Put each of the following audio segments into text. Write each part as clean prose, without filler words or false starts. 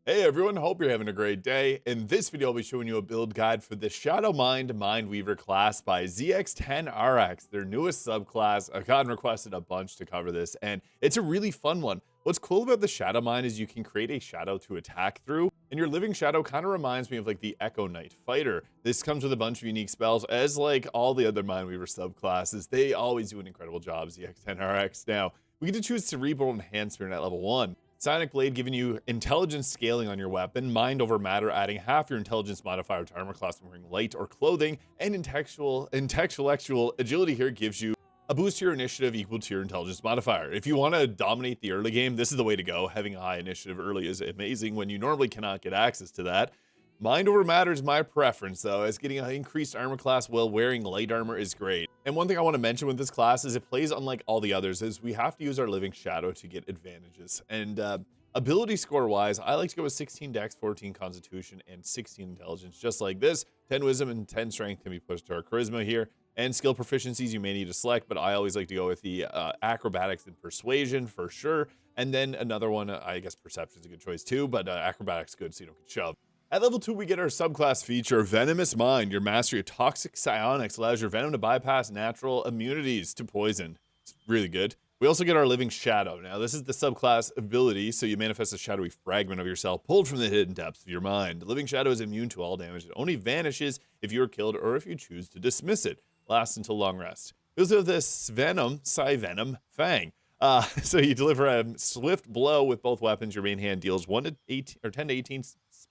Hey everyone, hope you're having a great day. In this video, I'll be showing you a build guide for the SHADOWMIND Mindweaver class by ZX10RX, their newest subclass. I've gotten requested a bunch to cover this, and it's a really fun one. What's cool about the SHADOWMIND is you can create a shadow to attack through, and your living shadow kind of reminds me of like the Echo Knight fighter. This comes with a bunch of unique spells, as like all the other Mindweaver subclasses. They always do an incredible job, ZX10RX. Now, we get to choose Cerebral Enhancement at level 1. Sonic Blade giving you intelligence scaling on your weapon, mind over matter adding half your intelligence modifier to armor class when wearing light or clothing, and intellectual agility here gives you a boost to your initiative equal to your intelligence modifier. If you want to dominate the early game, this is the way to go. Having a high initiative early is amazing when you normally cannot get access to that. Mind over matter is my preference though, as getting an increased armor class while wearing light armor is great. And one thing I want to mention with this class is it plays unlike all the others, is we have to use our living shadow to get advantages. And ability score wise, I like to go with 16 dex, 14 constitution, and 16 intelligence, just like this. 10 wisdom and 10 strength can be pushed to our charisma here. And skill proficiencies you may need to select, but I always like to go with the acrobatics and persuasion for sure. And then another one, I guess perception is a good choice too, but acrobatics good so you don't get shoved. At level 2, we get our subclass feature, Venomous Mind. Your mastery of toxic psionics allows your venom to bypass natural immunities to poison. It's really good. We also get our Living Shadow. Now, this is the subclass ability, so you manifest a shadowy fragment of yourself pulled from the hidden depths of your mind. The Living Shadow is immune to all damage. It only vanishes if you are killed or if you choose to dismiss it. Lasts until long rest. We also have this Venom, Psy-Venom, Fang. So you deliver a swift blow with both weapons. Your main hand deals 1 to 18 or 10 to 18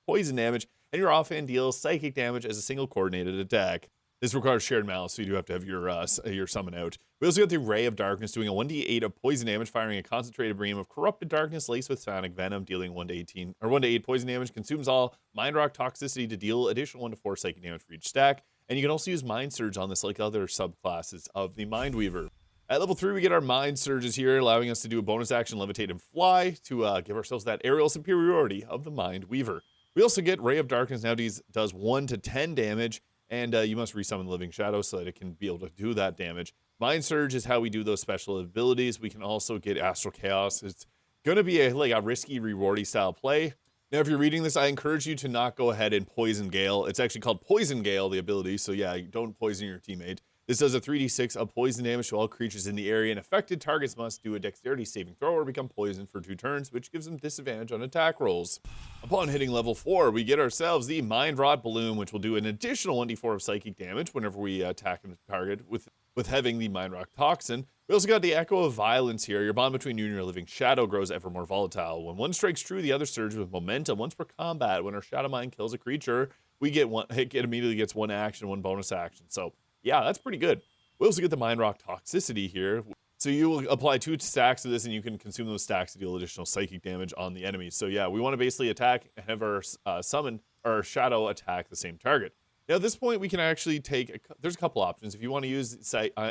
poison damage, and your offhand deals psychic damage as a single coordinated attack. This requires shared malice, so you do have to have your summon out. We also got the Ray of Darkness doing a 1d8 of poison damage, firing a concentrated beam of corrupted darkness laced with sonic venom, dealing 1 to 18 or 1 to 8 poison damage. Consumes all mind rock toxicity to deal additional 1 to 4 psychic damage for each stack. And you can also use Mind Surge on this like other subclasses of the Mindweaver. At level 3, we get our Mind Surges here, allowing us to do a bonus action, Levitate and Fly, to give ourselves that aerial superiority of the Mindweaver. We also get Ray of Darkness nowadays does 1 to 10 damage, and you must resummon the Living Shadow so that it can be able to do that damage. Mind Surge is how we do those special abilities. We can also get Astral Chaos. It's going to be a risky, rewardy style play. Now, if you're reading this, I encourage you to not go ahead and Poison Gale. It's actually called Poison Gale, the ability, so yeah, don't poison your teammate. This does a 3d6 of poison damage to all creatures in the area, and affected targets must do a dexterity saving throw or become poisoned for 2 turns, which gives them disadvantage on attack rolls. Upon hitting level 4, we get ourselves the Mind Rot Balloon, which will do an additional 1d4 of psychic damage whenever we attack a target with having the Mind Rock Toxin. We also got the Echo of Violence here. Your bond between you and your living shadow grows ever more volatile. When one strikes true, the other surges with momentum. Once per combat, when our Shadow Mind kills a creature, it immediately gets 1 action, 1 bonus action. So yeah, that's pretty good. We also get the Mind Rock Toxicity here. So you will apply 2 stacks of this, and you can consume those stacks to deal additional psychic damage on the enemy. So yeah, we want to basically attack and have our summon or shadow attack the same target. Now at this point, we can actually there's a couple options. If you want to use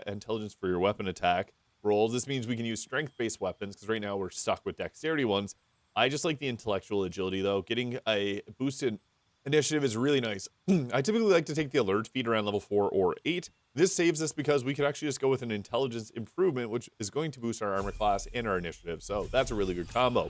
intelligence for your weapon attack rolls, this means we can use strength-based weapons, because right now we're stuck with dexterity ones. I just like the intellectual agility though. Getting a boosted initiative is really nice. I typically like to take the alert feat around level 4 or 8. This saves us because we could actually just go with an intelligence improvement, which is going to boost our armor class and our initiative. So that's a really good combo.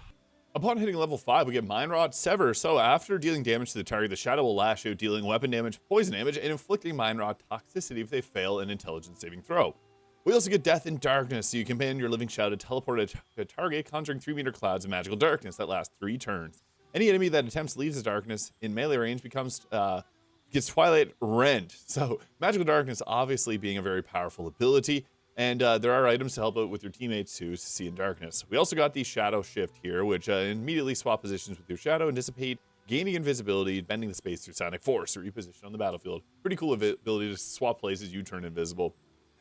Upon hitting level 5, we get Mind Rod Sever. So after dealing damage to the target, the shadow will lash out, dealing weapon damage, poison damage, and inflicting Mind Rod toxicity if they fail an intelligence saving throw. We also get Death in Darkness, so you can command your living shadow to teleport a target, conjuring 3-meter clouds of magical darkness that last 3 turns. Any enemy that attempts to leave the darkness in melee range gets Twilight Rend. So magical darkness obviously being a very powerful ability, and there are items to help out with your teammates to see in darkness. We also got the Shadow Shift here, which immediately swap positions with your shadow and dissipate, gaining invisibility, bending the space through sonic force, or reposition on the battlefield. Pretty cool ability to swap places, you turn invisible.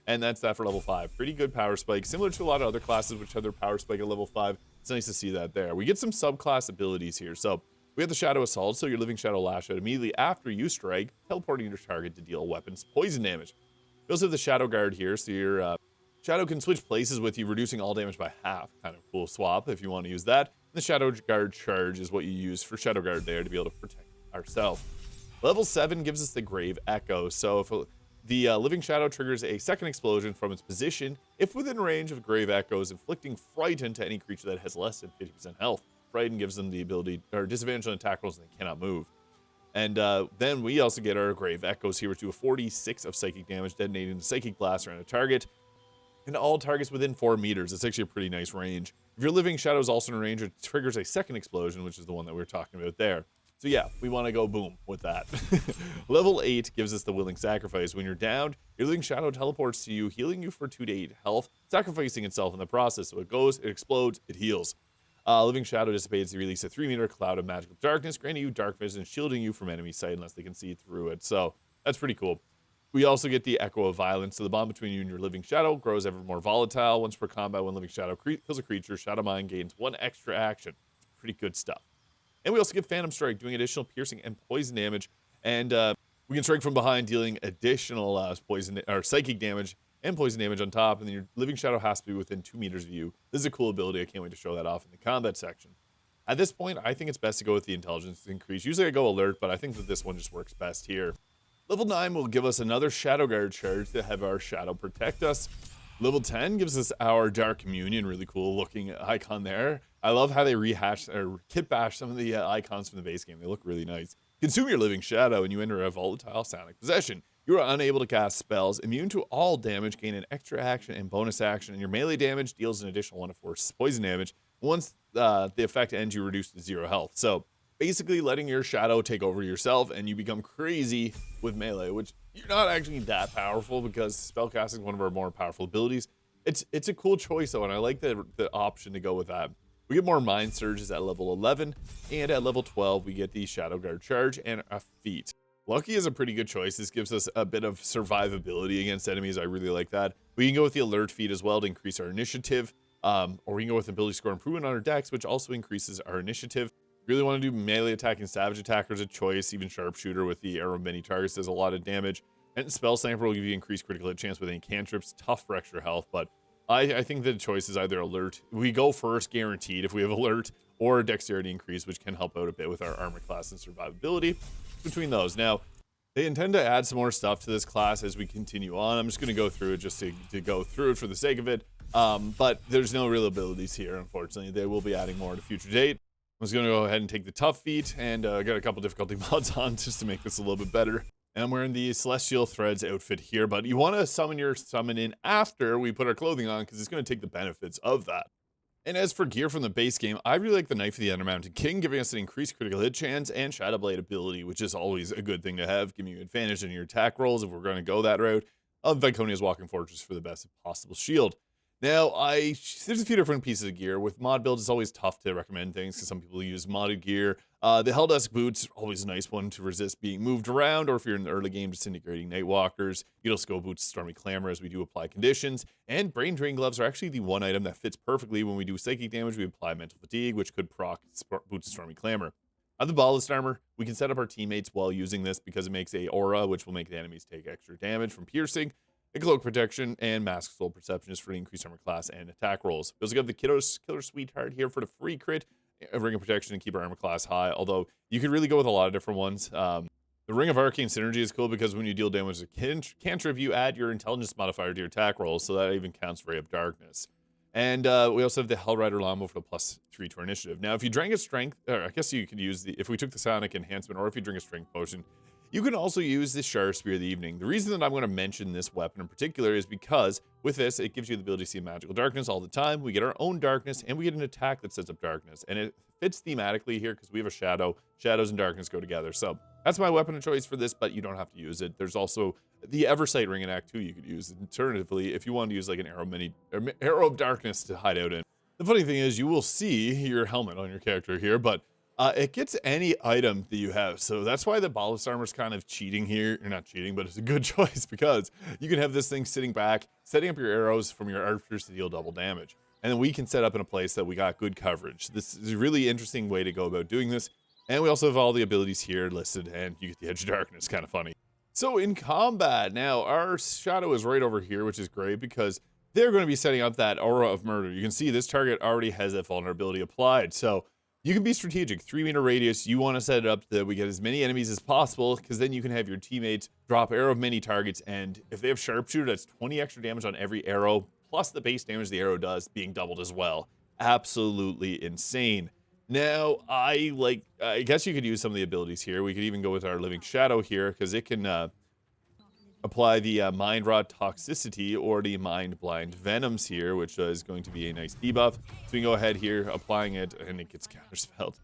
And that's that for level 5. Pretty good power spike, similar to a lot of other classes which have their power spike at level 5. It's nice to see that there. We get some subclass abilities here. So we have the Shadow Assault, so your living shadow lash out immediately after you strike, teleporting your target to deal weapons poison damage. We also have the Shadow Guard here, so your shadow can switch places with you, reducing all damage by half. Kind of cool swap if you want to use that. And the Shadow Guard Charge is what you use for Shadow Guard there to be able to protect ourselves. Level 7 gives us the Grave Echo. So if the living shadow triggers a second explosion from its position if within range of Grave Echoes, inflicting fright into any creature that has less than 50% health. Frighten gives them the ability or disadvantage on attack rolls and they cannot move. And then we also get our Grave Echoes here, which do a 46 of psychic damage, detonating the Psychic Blast around a target, and all targets within 4 meters. It's actually a pretty nice range. If your Living Shadow is also in range, it triggers a second explosion, which is the one that we were talking about there. So yeah, we want to go boom with that. Level 8 gives us the Willing Sacrifice. When you're downed, your Living Shadow teleports to you, healing you for 2 to 8 health, sacrificing itself in the process. So it goes, it explodes, it heals. Living Shadow dissipates the release a 3-meter cloud of magical darkness, granting you dark vision, shielding you from enemy sight unless they can see through it. So that's pretty cool. We also get the Echo of Violence. So the bond between you and your Living Shadow grows ever more volatile. Once per combat, when Living Shadow kills a creature, Shadow Mind gains 1 extra action. Pretty good stuff. And we also get Phantom Strike, doing additional piercing and poison damage. And we can strike from behind, dealing additional poison or psychic damage and poison damage on top. And then your Living Shadow has to be within 2 meters of you. This is a cool ability. I can't wait to show that off in the combat section. At this point, I think it's best to go with the intelligence increase. Usually I go alert, but I think that this one just works best here. Level 9 will give us another Shadow Guard charge to have our Shadow protect us. Level 10 gives us our Dark Communion, really cool looking icon there. I love how they rehash or kit bash some of the icons from the base game. They look really nice. Consume your Living Shadow and you enter a volatile Psionic Possession. You are unable to cast spells, immune to all damage, gain an extra action and bonus action, and your melee damage deals an additional 1 to 4 poison damage. Once the effect ends, you reduce to 0 health. So basically letting your Shadow take over yourself and you become crazy with melee, which you're not actually that powerful because spellcasting is one of our more powerful abilities. It's a cool choice though, and I like the option to go with that. We get more Mind Surges at level 11, and at level 12 we get the Shadow Guard charge and a feat. Lucky is a pretty good choice. This gives us a bit of survivability against enemies. I really like that. We can go with the Alert feat as well to increase our initiative, or we can go with Ability Score Improvement on our Dex, which also increases our initiative. Really want to do melee attack and savage attacker as a choice. Even Sharpshooter with the arrow of many targets does a lot of damage. And Spell Sniper will give you increased critical hit chance with any cantrips. Tough for extra health, but I think the choice is either alert. We go first, guaranteed, if we have alert, or dexterity increase, which can help out a bit with our armor class and survivability. Between those, now they intend to add some more stuff to this class as we continue on. I'm just going to go through it just to go through it for the sake of it. But there's no real abilities here, unfortunately. They will be adding more at a future date. I was going to go ahead and take the tough feat and got a couple difficulty mods on just to make this a little bit better. And I'm wearing the Celestial Threads outfit here, but you want to summon your summon in after we put our clothing on because it's going to take the benefits of that. And as for gear from the base game, I really like the Knife of the Undermounted King, giving us an increased critical hit chance and Shadow Blade ability, which is always a good thing to have, giving you advantage in your attack rolls if we're going to go that route. Viconia's Walking Fortress for the best possible shield. Now, there's a few different pieces of gear. With mod builds, it's always tough to recommend things because some people use modded gear. The Helldusk Boots, always a nice one to resist being moved around, or if you're in the early game, Disintegrating Nightwalkers. Scope Boots, Stormy Clamor, as we do apply conditions. And Brain Drain Gloves are actually the one item that fits perfectly when we do psychic damage. We apply Mental Fatigue, which could proc Boots and Stormy Clamor. On the Ballast Armor, we can set up our teammates while using this because it makes a aura, which will make the enemies take extra damage from piercing. A Cloak Protection and Mask Soul Perception is for the increased armor class and attack rolls. We also got the Killer Sweetheart here for the free crit, a Ring of Protection and keep our armor class high, although you could really go with a lot of different ones. The Ring of Arcane Synergy is cool because when you deal damage with a cantrip, you add your intelligence modifier to your attack rolls, so that even counts Ray of Darkness. And we also have the Hellrider Llama for the +3 to our initiative. Now, if you drink a strength, or I guess you could use if we took the Psionic Enhancement, or if you drink a strength potion, you can also use the Sharp Spear of the Evening. The reason that I'm going to mention this weapon in particular is because with this, it gives you the ability to see magical darkness all the time. We get our own darkness, and we get an attack that sets up darkness. And it fits thematically here because we have a shadow. Shadows and darkness go together. So that's my weapon of choice for this, but you don't have to use it. There's also the Eversight Ring in Act 2 you could use. Alternatively, if you want to use like an arrow of darkness to hide out in. The funny thing is you will see your helmet on your character here, but it gets any item that you have. So that's why the Ballast Armor is kind of cheating here. You're not cheating, but it's a good choice because you can have this thing sitting back, setting up your arrows from your archers to deal double damage. And then we can set up in a place that we got good coverage. This is a really interesting way to go about doing this. And we also have all the abilities here listed, and you get the Edge of Darkness, kind of funny. So in combat, now our Shadow is right over here, which is great because they're going to be setting up that Aura of Murder. You can see this target already has that vulnerability applied. So you can be strategic, 3-meter radius. You want to set it up that we get as many enemies as possible because then you can have your teammates drop arrow of many targets. And if they have Sharpshooter, that's 20 extra damage on every arrow, plus the base damage the arrow does being doubled as well. Absolutely insane. Now, I guess you could use some of the abilities here. We could even go with our Living Shadow here, because it can apply the Mind Rot Toxicity or the Mind Blind Venoms here, which is going to be a nice debuff. So we can go ahead here, applying it, and it gets counterspelled.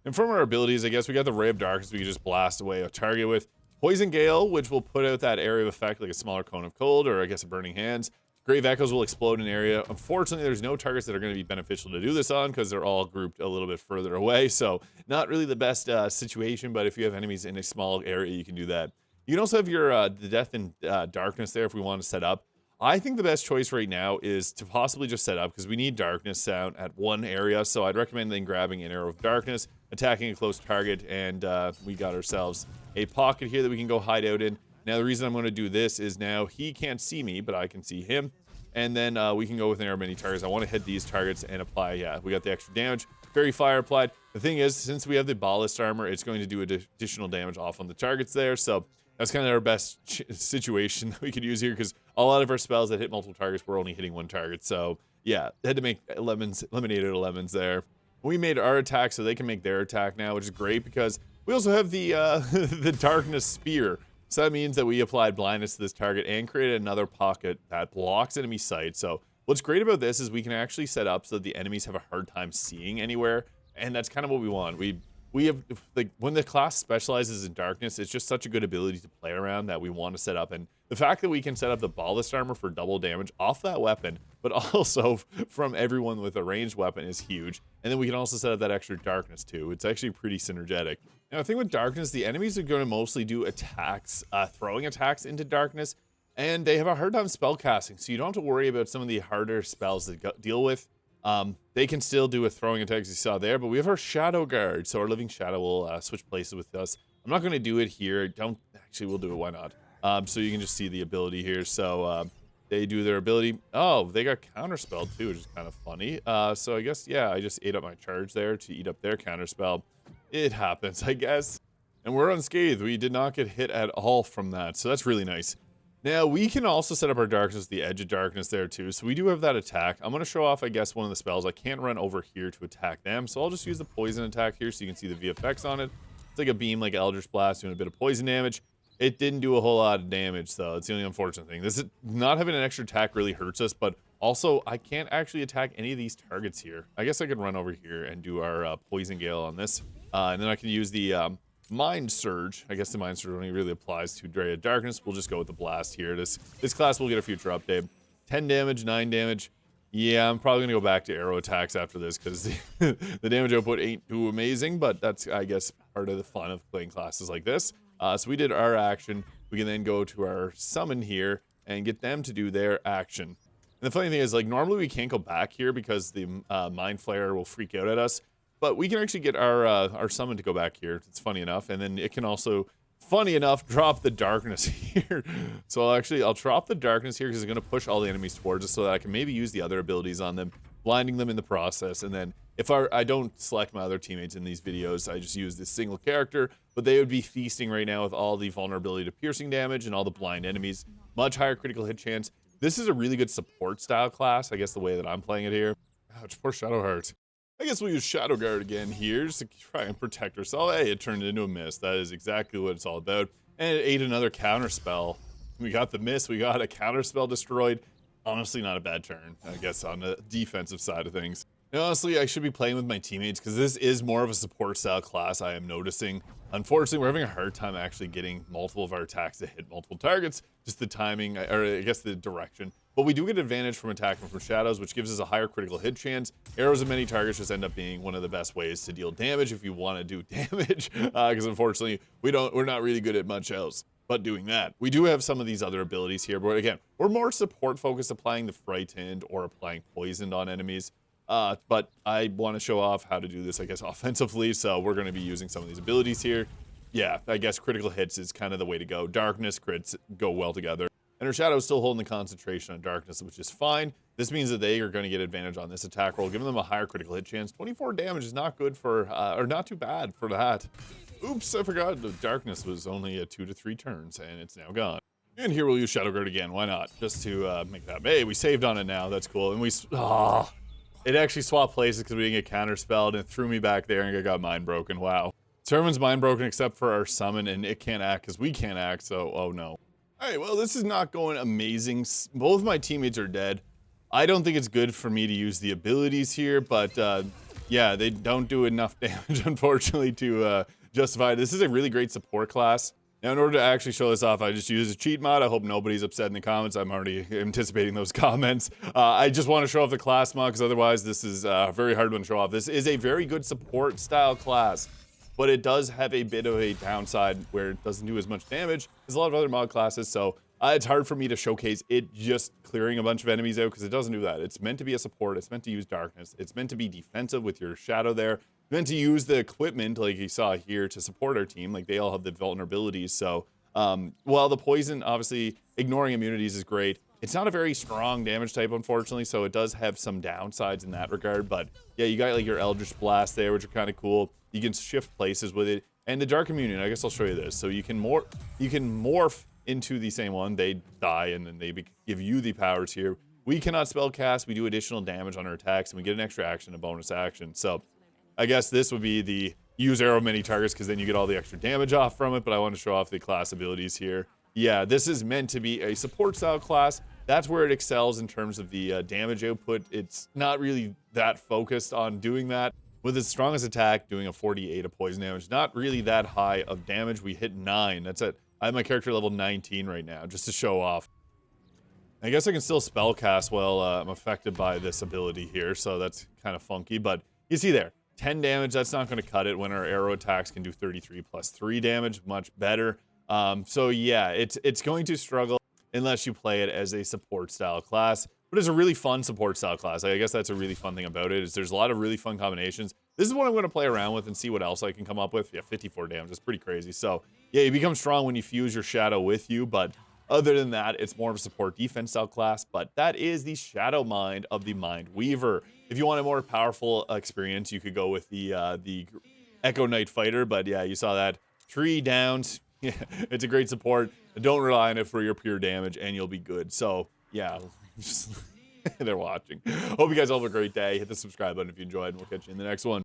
And from our abilities, I guess we got the Ray of Darkness we can just blast away a target with. Poison Gale, which will put out that area of effect like a smaller cone of cold, or I guess a Burning Hands. Grave Echoes will explode an area. Unfortunately, there's no targets that are going to be beneficial to do this on because they're all grouped a little bit further away. So not really the best situation, but if you have enemies in a small area, you can do that. You can also have your the Death and Darkness there if we want to set up. I think the best choice right now is to possibly just set up because we need Darkness sound at one area. So I'd recommend then grabbing an Arrow of Darkness, attacking a close target, and we got ourselves a pocket here that we can go hide out in. Now, the reason I'm going to do this is now he can't see me, but I can see him. And then we can go with an arrow many targets. I want to hit these targets and apply, yeah, we got the extra damage. Fairy Fire applied. The thing is, since we have the Ballast Armor, it's going to do additional damage off on the targets there. So that's kind of our best situation that we could use here because a lot of our spells that hit multiple targets, we're only hitting one target. So yeah, had to make eliminated 11s there. We made our attack so they can make their attack now, which is great because we also have the the Darkness Spear. So that means that we applied blindness to this target and created another pocket that blocks enemy sight. So what's great about this is we can actually set up so that the enemies have a hard time seeing anywhere. And that's kind of what we want. We have, like, when the class specializes in darkness, it's just such a good ability to play around that we want to set up. And the fact that we can set up the Ballast Armor for double damage off that weapon, but also from everyone with a ranged weapon is huge. And then we can also set up that extra darkness too. It's actually pretty synergetic. Now, the thing with darkness, the enemies are going to mostly do attacks, throwing attacks into darkness, and they have a hard time spell casting. So you don't have to worry about some of the harder spells that deal with. They can still do a throwing attack as you saw there, but we have our Shadow Guard. So our Living Shadow will switch places with us. I'm not going to do it here. We'll do it. Why not? So you can just see the ability here. So they do their ability. Oh, they got counterspelled too, which is kind of funny. So I guess, yeah, I just ate up my charge there to eat up their counterspell. It happens, I guess. And we're unscathed. We did not get hit at all from that. So that's really nice. Now, we can also set up our darkness, the Edge of Darkness there too. So we do have that attack. I'm going to show off, I guess, one of the spells. I can't run over here to attack them. So I'll just use the poison attack here so you can see the VFX on it. It's like a beam, like Eldritch Blast, doing a bit of poison damage. It didn't do a whole lot of damage, though. It's the only unfortunate thing. This is not having an extra attack really hurts us, but also I can't actually attack any of these targets here. I guess I could run over here and do our Poison Gale on this. And then I can use the Mind Surge. I guess the Mind Surge only really applies to Ray of Darkness. We'll just go with the Blast here. This class will get a future update. 10 damage, 9 damage. Yeah, I'm probably going to go back to arrow attacks after this because the damage output ain't too amazing, but that's, I guess, part of the fun of playing classes like this. So we did our action. We can then go to our summon here and get them to do their action. And the funny thing is, like, normally we can't go back here because the Mind Flayer will freak out at us. But we can actually get our summon to go back here. It's funny enough. And then it can also, funny enough, drop the darkness here. So I'll drop the darkness here because it's going to push all the enemies towards us so that I can maybe use the other abilities on them, blinding them in the process. And then if I don't select my other teammates in these videos, I just use this single character. But they would be feasting right now with all the vulnerability to piercing damage and all the blind enemies. Much higher critical hit chance. This is a really good support style class, I guess the way that I'm playing it here. Ouch, poor Shadowheart. I guess we'll use Shadow Guard again here just to try and protect ourselves. Hey, it turned into a miss. That is exactly what it's all about. And it ate another counter spell. We got the miss. We got a counter spell destroyed. Honestly, not a bad turn, I guess, on the defensive side of things. And honestly, I should be playing with my teammates because this is more of a support style class, I am noticing. Unfortunately, we're having a hard time actually getting multiple of our attacks to hit multiple targets. Just the timing, or I guess the direction. But we do get advantage from attacking from shadows, which gives us a higher critical hit chance. Arrows of many targets just end up being one of the best ways to deal damage if you want to do damage. Because unfortunately, we're not really good at much else but doing that. We do have some of these other abilities here, but again, we're more support focused, applying the Frightened or applying Poisoned on enemies. But I want to show off how to do this, I guess, offensively. So we're going to be using some of these abilities here. Yeah, I guess critical hits is kind of the way to go. Darkness, crits go well together. And her Shadow is still holding the concentration on darkness, which is fine. This means that they are going to get advantage on this attack roll, giving them a higher critical hit chance. 24 damage is not good for, or not too bad for that. Oops, I forgot the darkness was only 2 to 3 turns, and it's now gone. And here we'll use Shadow Guard again. Why not? Just to make that. Hey, we saved on it now. That's cool. And It actually swapped places because we didn't get counterspelled, and it threw me back there, and I got mind broken. Wow. So everyone's mind broken except for our summon, and it can't act because we can't act, so oh no. All right, well, this is not going amazing. Both my teammates are dead. I don't think it's good for me to use the abilities here, but yeah, they don't do enough damage, unfortunately, to justify it. This is a really great support class. Now, in order to actually show this off, I just use a cheat mod. I hope nobody's upset in the comments. I'm already anticipating those comments. I just want to show off the class mod, because otherwise this is a very hard one to show off. This is a very good support style class, but it does have a bit of a downside where it doesn't do as much damage as a lot of other mod classes, so it's hard for me to showcase it just clearing a bunch of enemies out, because it doesn't do that. It's meant to be a support. It's meant to use darkness. It's meant to be defensive with your shadow there. It's meant to use the equipment, like you saw here, to support our team. Like, they all have the vulnerabilities. So while the poison, obviously, ignoring immunities is great, it's not a very strong damage type, unfortunately, so it does have some downsides in that regard. But yeah, you got like your Eldritch Blast there, which are kind of cool. You can shift places with it. And the Dark Immunion, I guess I'll show you this. So you can morph into the same one. They die, and then they give you the powers here. We cannot spell cast. We do additional damage on our attacks, and we get an extra action, a bonus action. So I guess this would be the use arrow many targets, because then you get all the extra damage off from it. But I want to show off the class abilities here. Yeah, this is meant to be a support style class. That's where it excels in terms of the damage output. It's not really that focused on doing that. With its strongest attack, doing a 48 of poison damage, not really that high of damage. We hit 9. That's it. I have my character level 19 right now, just to show off. I guess I can still spell cast while I'm affected by this ability here, so that's kind of funky. But you see there, 10 damage, that's not going to cut it when our arrow attacks can do 33 plus 3 damage, much better. So yeah, it's going to struggle unless you play it as a support style class. But it's a really fun support style class. I guess that's a really fun thing about it, is there's a lot of really fun combinations. This is what I'm going to play around with and see what else I can come up with. Yeah, 54 damage, that's pretty crazy. So yeah, you become strong when you fuse your shadow with you, but other than that, it's more of a support defense style class. But that is the Shadow Mind of the Mind Weaver. If you want a more powerful experience, you could go with the Echo Knight Fighter. But yeah, you saw that. 3 downs. Yeah, it's a great support. Don't rely on it for your pure damage, and you'll be good. So yeah, they're watching. Hope you guys all have a great day. Hit the subscribe button if you enjoyed, and we'll catch you in the next one.